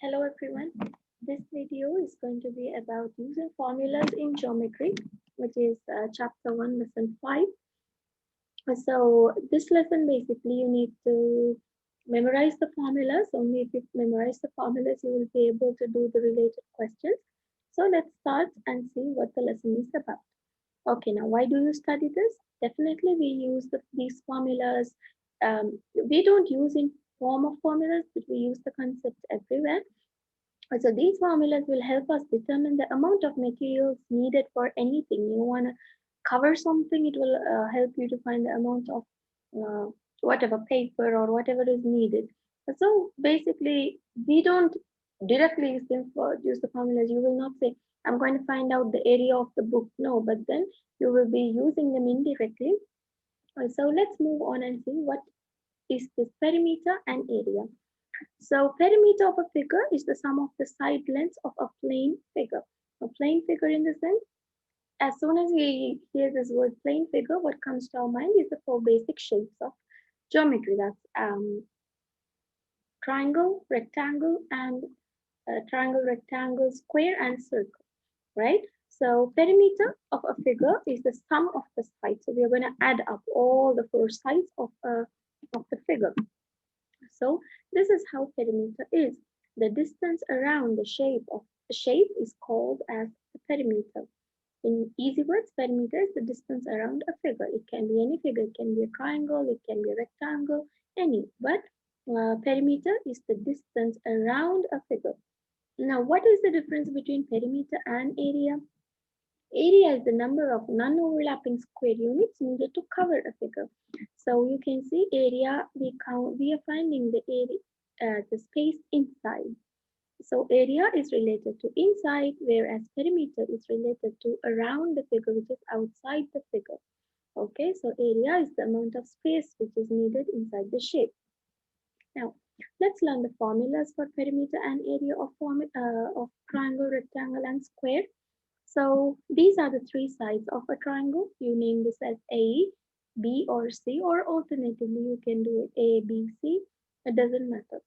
Hello everyone. This video is going to be about using formulas in geometry, which is chapter 1, lesson 5. So this lesson basically you need to memorize the formulas. Only if you memorize the formulas, you will be able to do the related questions. So let's start and see what the lesson is about. Okay, now why do you study this? Definitely we use these formulas. We don't use in form of formulas, but we use the concepts everywhere. So these formulas will help us determine the amount of materials needed for anything. You want to cover something, it will help you to find the amount of uh, whatever paper or whatever is needed. So basically, we don't directly use the formulas. You will not say, I'm going to find out the area of the book. No, but then you will be using them indirectly. So let's move on and see what is this perimeter and area. So perimeter of a figure is the sum of the side lengths of a plane figure. A plane figure in the sense, as soon as we hear this word plane figure, what comes to our mind is the four basic shapes of geometry. That's triangle, rectangle, and triangle, rectangle, square, and circle, right? So perimeter of a figure is the sum of the sides. So we are going to add up all the four sides of the figure. So this is how perimeter is. The distance around the shape is called as the perimeter. In easy words, perimeter is the distance around a figure. It can be any figure. It can be a triangle. It can be a rectangle. Any. But perimeter is the distance around a figure. Now, what is the difference between perimeter and area? Area is the number of non-overlapping square units needed to cover a figure. So you can see area, we are finding the area, the space inside. So area is related to inside, whereas perimeter is related to around the figure, which is outside the figure. Okay, so area is the amount of space which is needed inside the shape. Now, let's learn the formulas for perimeter and area of triangle, rectangle, and square. So these are the three sides of a triangle. You name this as A, B, or C, or alternatively you can do it A, B, C. It doesn't matter.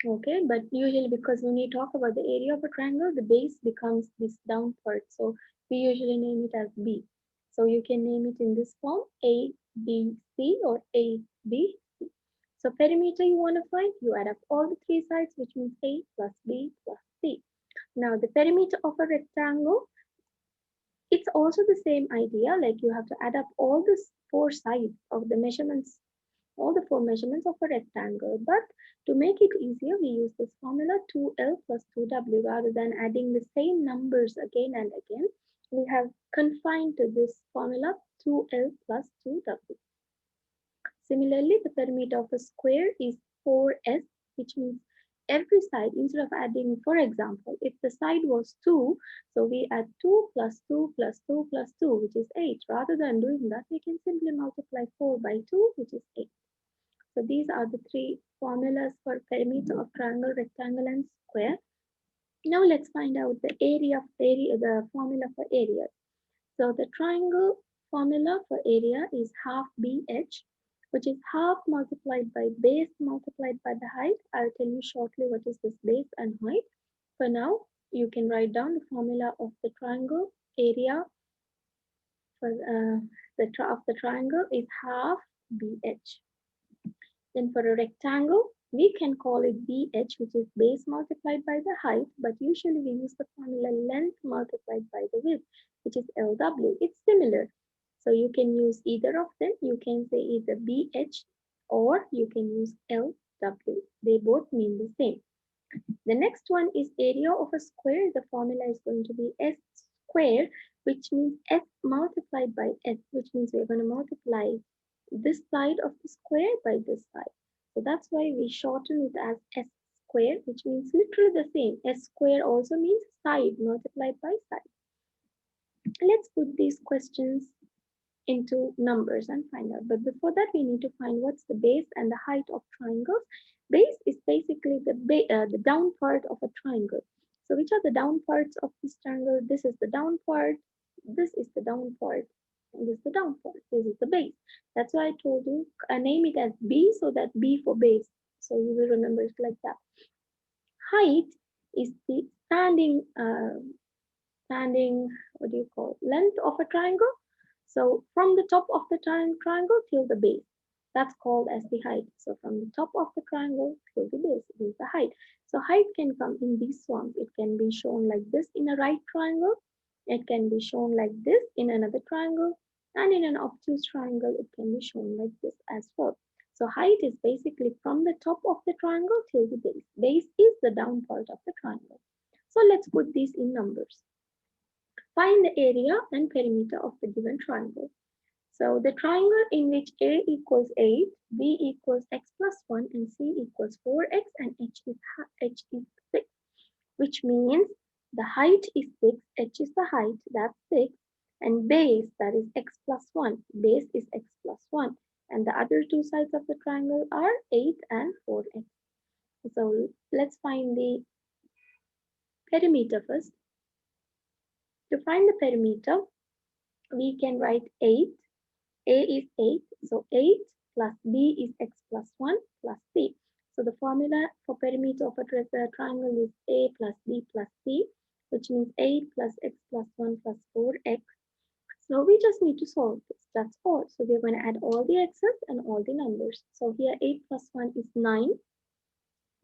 Okay, but usually because when we talk about the area of a triangle, the base becomes this down part. So we usually name it as B. So you can name it in this form A, B, C, or A, B, C. So perimeter you want to find, you add up all the three sides, which means A plus B plus C. Now the perimeter of a rectangle, it's also the same idea, like you have to add up all the four sides of the measurements, all the four measurements of a rectangle. But to make it easier, we use this formula 2L plus 2W rather than adding the same numbers again and again. We have confined to this formula 2L plus 2W. Similarly, the perimeter of a square is 4S, which means every side, instead of adding, for example, if the side was 2, so we add 2 plus 2 plus 2 plus 2, which is 8. Rather than doing that, we can simply multiply 4 by 2, which is 8. So these are the three formulas for perimeter of triangle, rectangle, and square. Now let's find out the formula for area. So the triangle formula for area is half BH, which is half multiplied by base multiplied by the height. I'll tell you shortly what is this base and height. For now, you can write down the formula of the triangle. Area for of the triangle is half BH. Then for a rectangle, we can call it BH, which is base multiplied by the height, but usually we use the formula length multiplied by the width, which is LW. It's similar. So you can use either of them. You can say either BH or you can use LW. They both mean the same. The next one is area of a square. The formula is going to be S square, which means S multiplied by S, which means we're going to multiply this side of the square by this side. So that's why we shorten it as S square, which means literally the same. S square also means side multiplied by side. Let's put these questions into numbers and find out. But before that, we need to find what's the base and the height of triangles. Base is basically the down part of a triangle. So which are the down parts of this triangle? This is the down part. This is the down part. And this is the down part. This is the base. That's why I told you name it as B, so that B for base. So you will remember it like that. height is the standing, what do you call, length of a triangle. So from the top of the triangle till the base, that's called as the height. So from the top of the triangle till the base is the height. So height can come in these forms. It can be shown like this in a right triangle. It can be shown like this in another triangle. And in an obtuse triangle, it can be shown like this as well. So height is basically from the top of the triangle till the base. Base is the down part of the triangle. So let's put these in numbers. Find the area and perimeter of the given triangle. So the triangle in which A equals 8, B equals x plus 1, and C equals 4x, and h is 6, which means the height is 6, h is the height, that's 6, and base, that is x plus 1, base is x plus 1, and the other two sides of the triangle are 8 and 4x. So let's find the perimeter first. To find the perimeter, we can write 8. A is 8, so 8 plus B is x plus 1 plus C. So the formula for perimeter of a triangle is A plus B plus C, which means 8 plus x plus 1 plus 4x. So we just need to solve this, that's all. So we're going to add all the x's and all the numbers. So here 8 plus 1 is 9,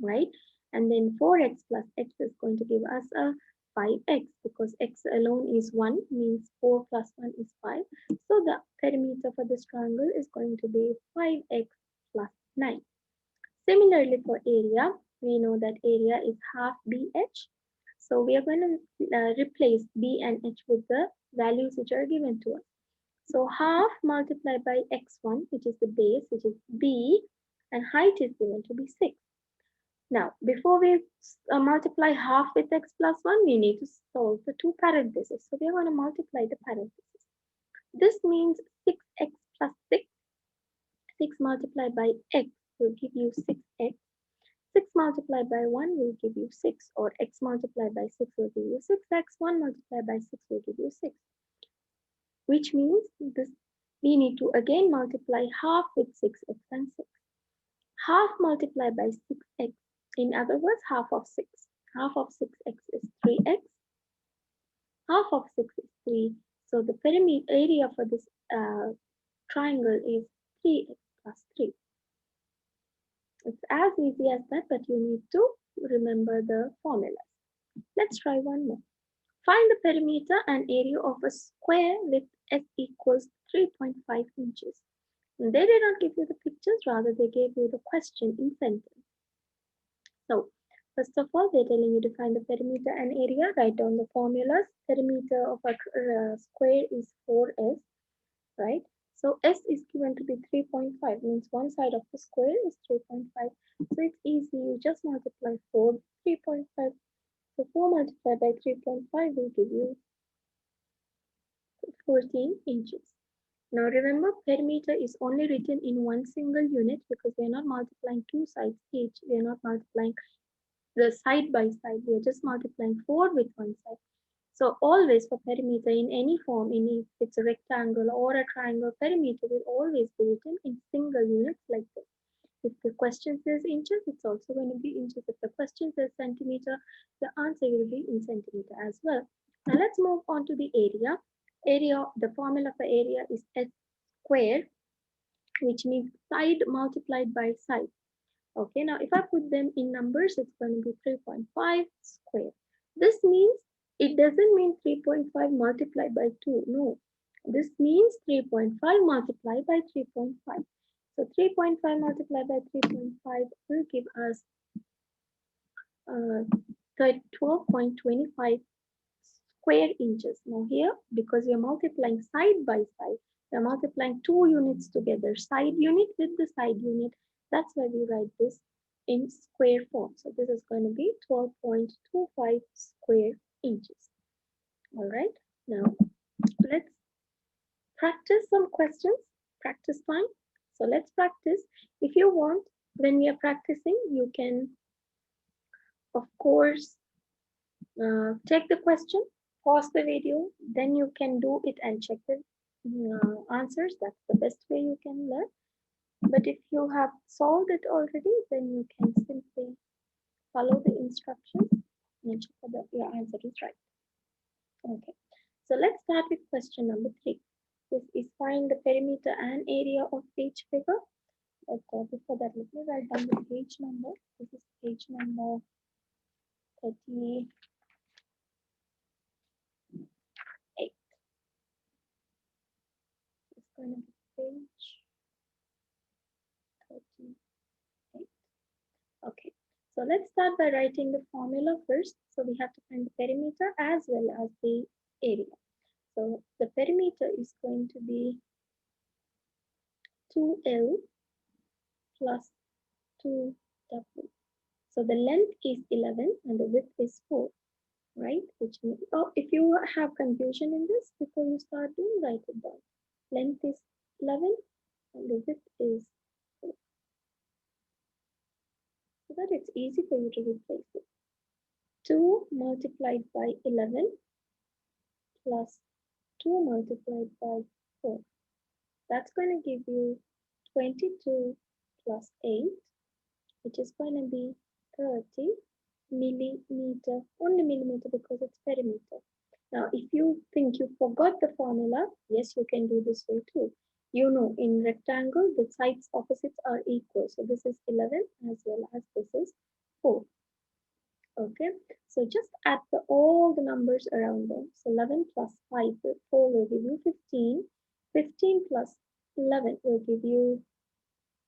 right? And then 4x plus x is going to give us a 5x, because x alone is 1, means 4 plus 1 is 5. So the perimeter for this triangle is going to be 5x plus 9. Similarly for area, we know that area is half BH. So we are going to replace B and H with the values which are given to us. So half multiplied by x1, which is the base, which is B, and height is given to be 6. Now, before we multiply half with x plus 1, we need to solve the two parentheses. So we are going to multiply the parentheses. This means 6x plus 6. 6 multiplied by x will give you 6x. 6 multiplied by 1 will give you 6, or x multiplied by 6 will give you 6x. 1 multiplied by 6 will give you 6. Which means this we need to again multiply half with 6x and 6. Half multiplied by 6x. In other words, half of 6. Half of 6x is 3x. Half of 6 is 3. So the perimeter area for this triangle is 3x plus 3. It's as easy as that, but you need to remember the formulas. Let's try one more. Find the perimeter and area of a square with s equals 3.5 inches. And they did not give you the pictures, rather they gave you the question in sentence. So, first of all, they're telling you to find the perimeter and area. Write down the formulas. Perimeter of a square is 4s, right? So S is given to be 3.5, means one side of the square is 3.5. So it's easy, you just multiply 3.5. So 4 multiplied by 3.5 will give you 14 inches. Now remember, perimeter is only written in one single unit because we are not multiplying two sides each. We are not multiplying the side by side. We are just multiplying 4 with one side. So always for perimeter in any form, if it's a rectangle or a triangle, perimeter will always be written in single units like this. If the question says inches, it's also going to be inches. If the question says centimeter, the answer will be in centimeter as well. Now let's move on to the area. The formula for area is s squared, which means side multiplied by side. Okay, now if I put them in numbers, it's going to be 3.5 square. This means it doesn't mean 3.5 multiplied by 2. No, this means 3.5 multiplied by 3.5. So 3.5 multiplied by 3.5 will give us 12.25 square inches. Now here, because we are multiplying side by side, we are multiplying two units together, side unit with the side unit. That's why we write this in square form. So this is going to be 12.25 square inches. All right, now let's practice some questions. Practice time. So let's practice. If you want, when we are practicing, you can, of course, take the question, pause the video, then you can do it and check the answers. That's the best way you can learn. But if you have solved it already, then you can simply follow the instructions and check whether your answer is right. Okay, so let's start with question number 3. This is find the perimeter and area of each figure. But before that, let me write down the page number. This is page number 38. It's going to be page 38. Okay, so let's start by writing the formula first. So we have to find the perimeter as well as the area. So the perimeter is going to be 2L plus 2W. So the length is 11 and the width is 4, right? Which means, oh, if you have confusion in this before you start doing, write it down. Length is 11 and the width is 4. So that it's easy for you to replace it. 2 multiplied by 11 plus 2 multiplied by 4. That's going to give you 22 plus 8, which is going to be 30 millimeter, only millimeter because it's perimeter. Now, if you think you forgot the formula, yes, you can do this way too. You know, in rectangle, the sides opposites are equal. So this is 11 as well as this is 4. Okay, so just add all the numbers around them. So 11 plus 5, 4 will give you 15. 15 plus 11 will give you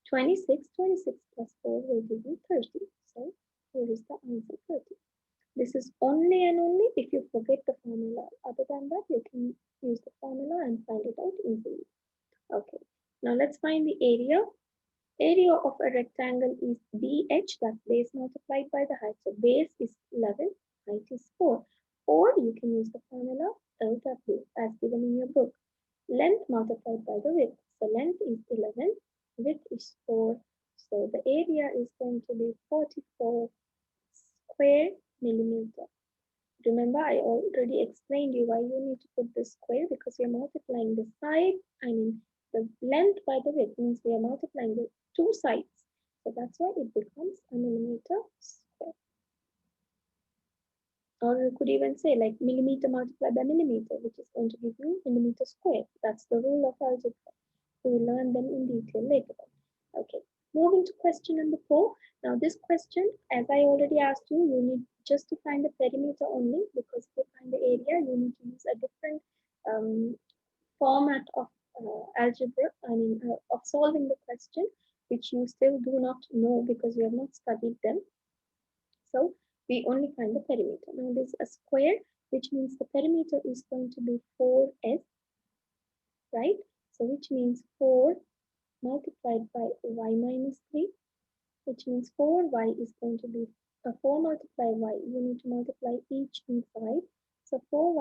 26. 26 plus 4 will give you 30. So here is the answer, 30. This is only and only if you forget the formula. Other than that, you can use the formula and find it out easily. Okay, now let's find the area. Area of a rectangle is BH, that's base multiplied by the height. So base is 11, height is 4. Or you can use the formula LW as given in your book. Length multiplied by the width. So length is 11, width is 4. So the area is going to be 44 square millimeter. Remember, I already explained you why you need to put the square, because you're multiplying the side, the length by the width means we are multiplying the two sides. So that's why it becomes a millimeter square. Or you could even say like millimeter multiplied by millimeter, which is going to give you millimeter square. That's the rule of algebra. We will learn them in detail later on. Okay, moving to question number 4. Now this question, as I already asked you, you need just to find the perimeter only, because to find the area, you need to use a different format of algebra, of solving the question, which you still do not know because you have not studied them. So we only find the perimeter. Now this is a square, which means the perimeter is going to be 4s, right? So which means 4 multiplied by y minus 3, which means 4y is going to be 4 multiply y. You need to multiply each inside. So 4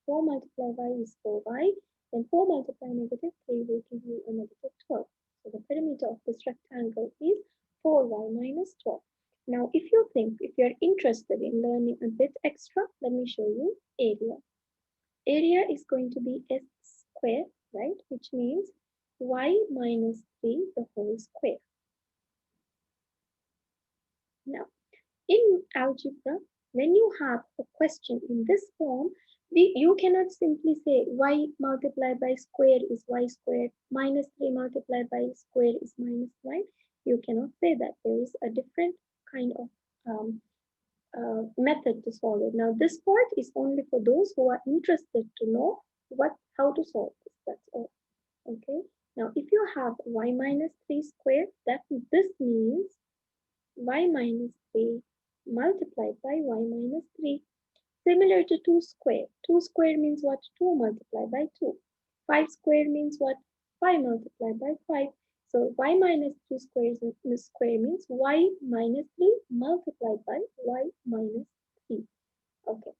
multiply y is 4y. Then 4 multiply negative 3 will give you a negative 12. So the perimeter of this rectangle is 4y minus 12. Now, if you're interested in learning a bit extra, let me show you area. Area is going to be s square, right? Which means y minus 3 the whole square. Now, in algebra, when you have a question in this form, you cannot simply say y multiplied by square is y squared, minus 3 multiplied by square is minus 9. You cannot say that. There is a different kind of method to solve it. Now, this part is only for those who are interested to know how to solve this. That's all. Okay. Now, if you have y minus 3 squared, this means y minus 3 multiplied by y minus 3. Similar to 2 square. 2 square means what? 2 multiplied by 2. 5 square means what? 5 multiplied by 5. So y minus 3 square means y minus 3 multiplied by y minus 3. Okay.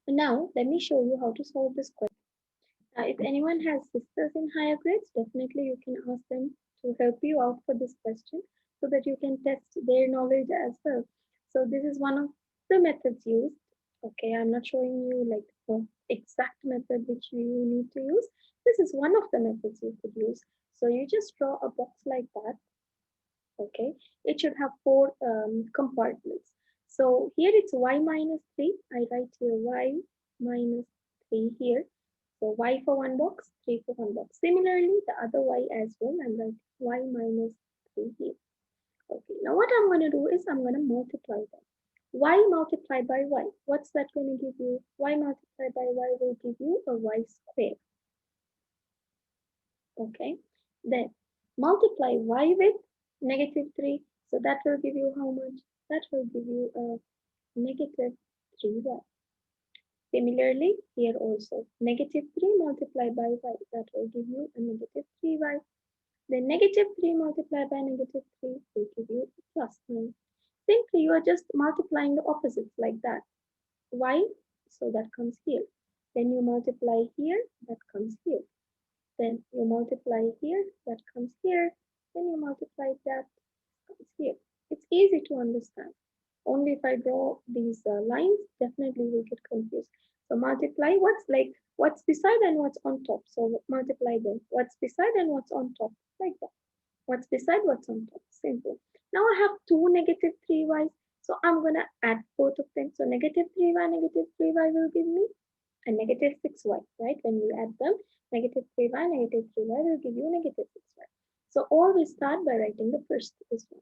Now, let me show you how to solve this question. If anyone has sisters in higher grades, definitely you can ask them to help you out for this question so that you can test their knowledge as well. So this is one of the methods used. Okay, I'm not showing you like the exact method which you need to use. This is one of the methods you could use. So you just draw a box like that. Okay, it should have 4 compartments. So here it's y minus 3. I write here y minus 3 here. So y for one box, 3 for one box. Similarly, the other y as well, I'm writing y minus 3 here. Okay, now what I'm going to do is I'm going to multiply them. Y multiplied by y, what's that going to give you? Y multiplied by y will give you a y squared. Okay, then multiply y with negative 3. So that will give you how much? That will give you a negative 3y. Similarly, here also, negative 3 multiplied by y, that will give you a negative 3y. Then negative 3 multiplied by negative 3 will give you a plus 9. Simply, you are just multiplying the opposites like that. Y, so that comes here. Then you multiply here, that comes here. Then you multiply here, that comes here. Then you multiply that, comes here. It's easy to understand. Only if I draw these lines, definitely you will get confused. So multiply what's beside and what's on top. So multiply them. What's beside and what's on top, like that. What's beside, what's on top. Simple. Now I have two negative 3y's. So I'm going to add both of them. So negative 3y, negative 3y will give me a negative 6y, right? When you add them, negative 3y, negative 3y will give you negative 6y. So always start by writing the first, this one.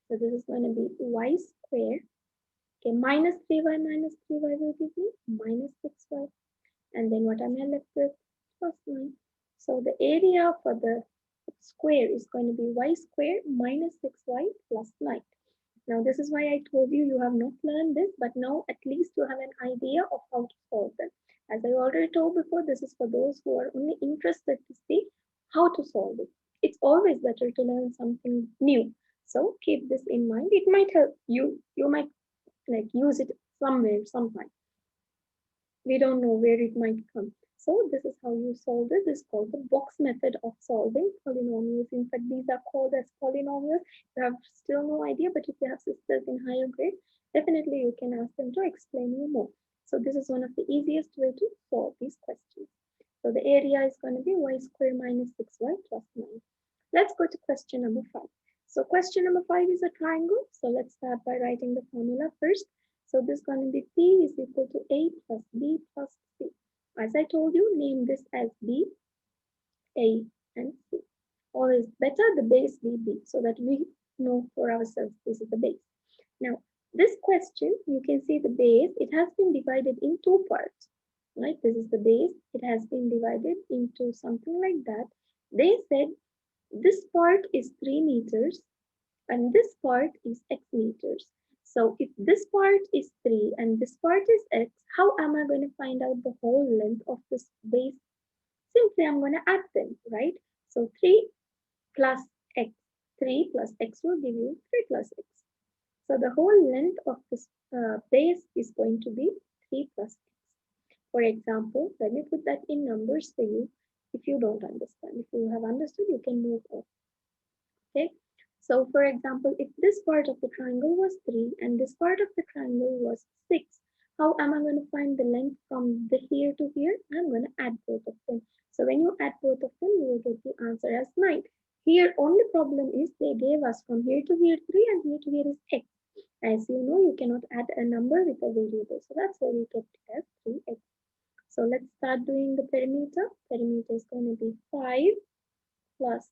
So this is going to be y squared. Okay, minus 3y will give me minus 6y. And then what am I left with? Plus 9. So the area for the square is going to be y squared minus 6y plus 9. Now this is why I told you have not learned this, but now at least you have an idea of how to solve them. As I already told before, this is for those who are only interested to see how to solve it. It's always better to learn something new. So keep this in mind. It might help you. You might use it somewhere, sometime. We don't know where it might come. So this is how you solve this. This is called the box method of solving polynomials. In fact, these are called as polynomials. You have still no idea, but if you have sisters in higher grade, definitely you can ask them to explain you more. So this is one of the easiest way to solve these questions. So the area is going to be y squared minus 6y plus 9. Let's go to question number 5. So question number 5 is a triangle. So let's start by writing the formula first. So this is going to be P is equal to A plus B plus C. As I told you, name this as B, A, and C. Always better the base be B so that we know for ourselves this is the base. Now, this question, you can see the base, it has been divided in two parts. Right? This is the base. It has been divided into something like that. They said this part is 3 meters and this part is x meters. So if this part is 3 and this part is x, how am I going to find out the whole length of this base? Simply I'm going to add them, right? So 3 plus x, 3 plus x will give you 3 plus x. So the whole length of this base is going to be 3 plus x. For example, let me put that in numbers for you if you don't understand. If you have understood, you can move on. Okay. So for example, if this part of the triangle was 3 and this part of the triangle was 6, how am I going to find the length from the here to here? I'm going to add both of them. So when you add both of them, you will get the answer as 9. Here, only problem is they gave us from here to here 3 and here to here is x. As you know, you cannot add a number with a variable. So that's why we kept it as 3x. So let's start doing the perimeter. Perimeter is going to be 5 plus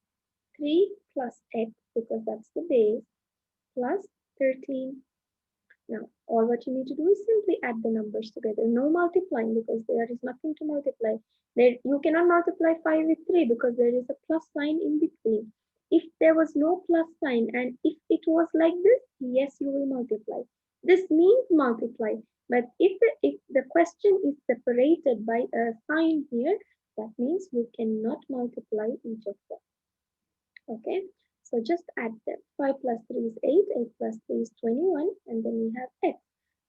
3 plus x because that's the base plus 13. Now, all what you need to do is simply add the numbers together. No multiplying because there is nothing to multiply. There, you cannot multiply 5 with 3 because there is a plus sign in between. If there was no plus sign and if it was like this, yes, you will multiply. This means multiply. But if the question is separated by a sign here, that means you cannot multiply each of them. Okay, so just add them. 5 plus 3 is 8, 8 plus 3 is 21, and then we have x.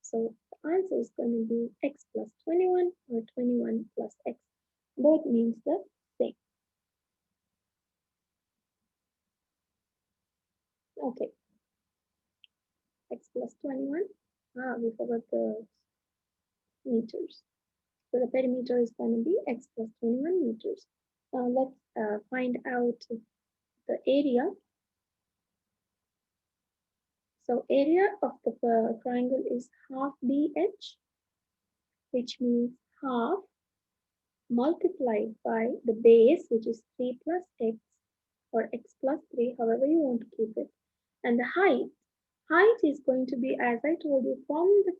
So the answer is going to be x plus 21 or 21 plus x. Both means the same. Okay, x plus 21. We forgot the meters. So the perimeter is going to be x plus 21 meters. Now let's find out the area. So area of the triangle is half BH, which means half multiplied by the base, which is 3 plus x, or x plus 3, however you want to keep it. And the height. Height is going to be, as I told you, from the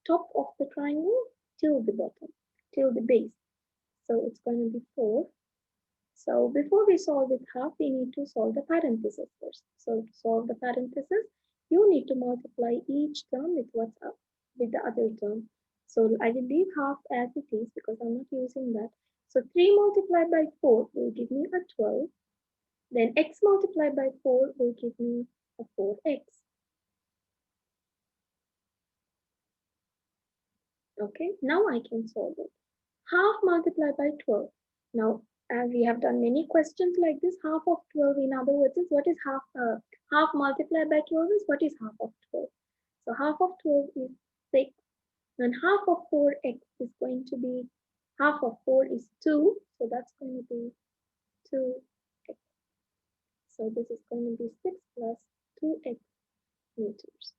top of the triangle till the bottom, till the base. So it's going to be 4. So before we solve with half, we need to solve the parenthesis first. So to solve the parenthesis, you need to multiply each term with what's up with the other term. So I will leave half as it is because I'm not using that. So 3 multiplied by 4 will give me a 12. Then x multiplied by 4 will give me a 4x. Okay, now I can solve it. Half multiplied by 12. Now, as we have done many questions like this, half of 12, in other words, is what is half multiplied by 12 is what is half of 12. So half of 12 is 6, and half of 4x is going to be, half of 4 is 2, so that's going to be 2x. So this is going to be 6 plus 2x meters.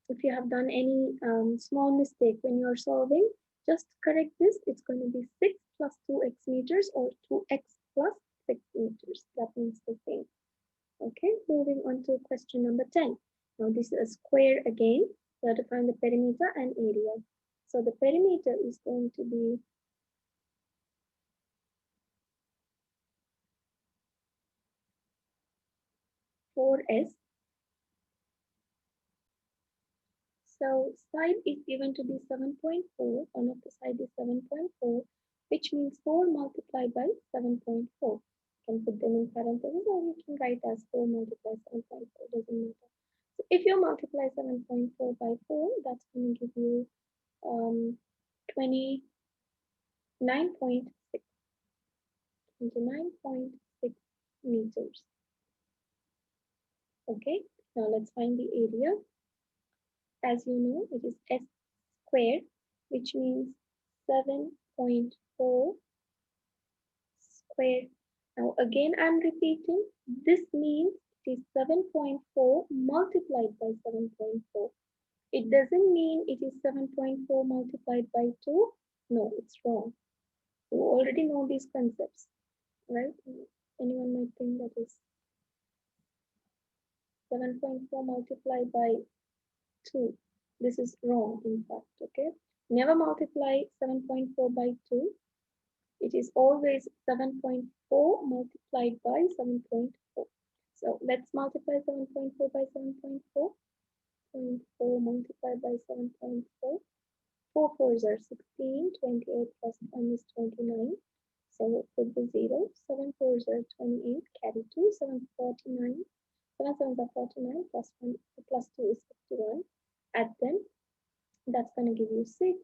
If you have done any small mistake when you're solving, just correct this. It's going to be 6 plus 2x meters or 2x plus 6 meters. That means the same. Okay, moving on to question number 10. Now this is a square again. We have to find the perimeter and area. So the perimeter is going to be 4s. So side is given to be 7.4. One of the side is 7.4, which means 4 multiplied by 7.4. You can put them in parentheses or you can write as 4 multiplied 7.4, doesn't matter. So if you multiply 7.4 by 4, that's going to give you 29.6 meters. Okay, now let's find the area. As you know, it is s squared, which means 7.4 squared. Now again I'm repeating, this means it is 7.4 multiplied by 7.4. It doesn't mean it is 7.4 multiplied by 2. No, it's wrong. You already know these concepts, right? Anyone might think that is 7.4 multiplied by 2. This is wrong, in fact, okay? Never multiply 7.4 by 2. It is always 7.4 multiplied by 7.4. So let's multiply 7.4 by 7.4. 0.4 multiplied by 7.4. 4 fours are 16, 28 plus 1 is 29. So put the 0. 7 fours are 28, carry 2, 7 49. 7 sevens are 49 plus 1 plus 2 is 51. Add them. That's going to give you 6,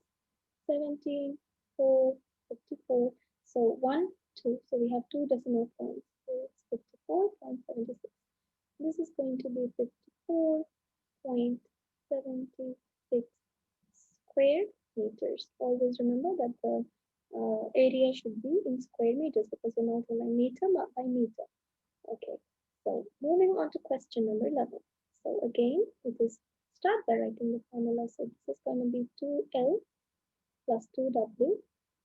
17, 4, 54. So 1, 2. So we have 2 decimal points. So it's 54.76. This is going to be 54.76 square meters. Always remember that the area should be in square meters because you're multiplying meter by meter. Okay, so moving on to question number 11. So again, it is start by writing the formula. So this is going to be 2L plus 2W.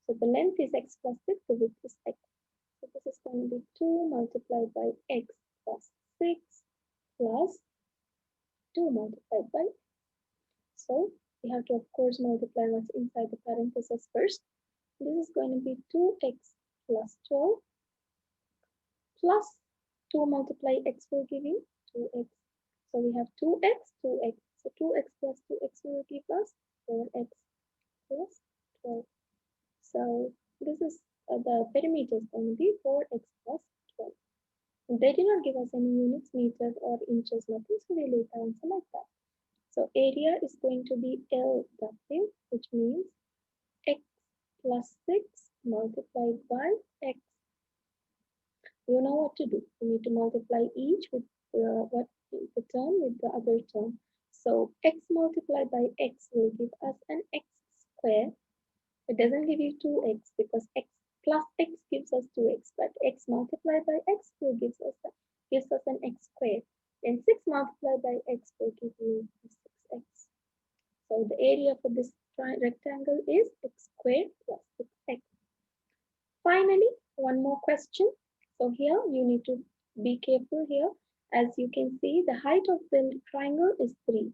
So the length is x plus 6, the width is x. So this is going to be 2 multiplied by x plus 6 plus 2 multiplied by. So we have to, of course, multiply what's inside the parenthesis first. This is going to be 2x plus 12 plus 2 multiply x will give you 2x. So we have 2x, 2x. So 2x plus 2x will give us 4x plus 12. So this is the perimeter is going to be 4x plus 12. They did not give us any units, meters or inches, nothing, so we leave the answer like that. So area is going to be LW, which means x plus 6 multiplied by x. You know what to do. You need to multiply each with the term with the other term. So x multiplied by x will give us an x square. It doesn't give you 2x because x plus x gives us 2x, but x multiplied by x will gives us an x square. Then 6 multiplied by x will give you 6x. So the area for this rectangle is x squared plus 6x. Finally, one more question. So here you need to be careful here. As you can see, the height of the triangle is 3.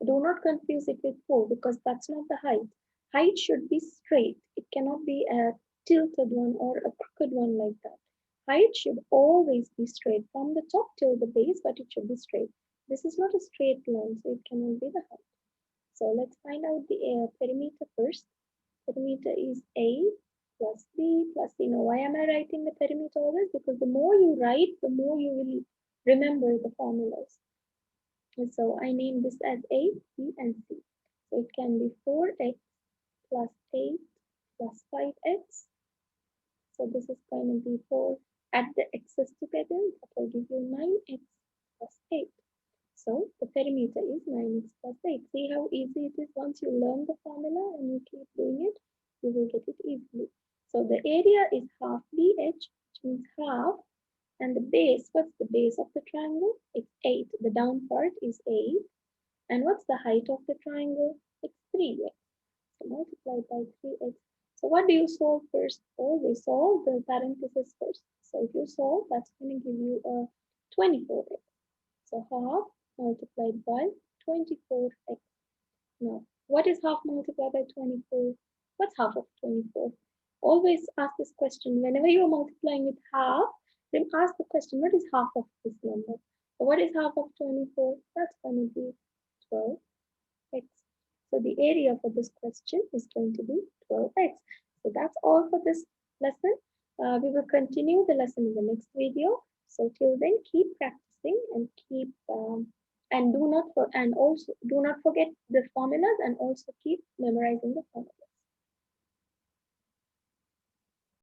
Do not confuse it with 4 because that's not the height. Height should be straight. It cannot be a tilted one or a crooked one like that. Height should always be straight from the top till the base, but it should be straight. This is not a straight line, so it cannot be the height. So let's find out the perimeter first. Perimeter is A plus B plus C. Now, why am I writing the perimeter always? Because the more you write, the more you will remember the formulas. And so I name this as A, B, and C. So it can be 4x plus 8 plus 5x. So this is going to be 4. Add the x's together. That will give you 9x plus 8. So the perimeter is 9x plus 8. See how easy it is once you learn the formula and you keep doing it, you will get it easily. So the area is half BH, which means half, and the base, what's the base of the triangle? It's 8. The down part is 8. And what's the height of the triangle? It's 3x. So multiplied by 3x. So what do you solve first? Always solve the parenthesis first. So if you solve, that's going to give you a 24x. So half multiplied by 24x. Now, what is half multiplied by 24? What's half of 24? Always ask this question. Whenever you are multiplying with half, then ask the question, what is half of this number? So what is half of 24? That's going to be 12x. So the area for this question is going to be 12x. So that's all for this lesson. We will continue the lesson in the next video. So till then, keep practicing and keep and also do not forget the formulas and also keep memorizing the formulas.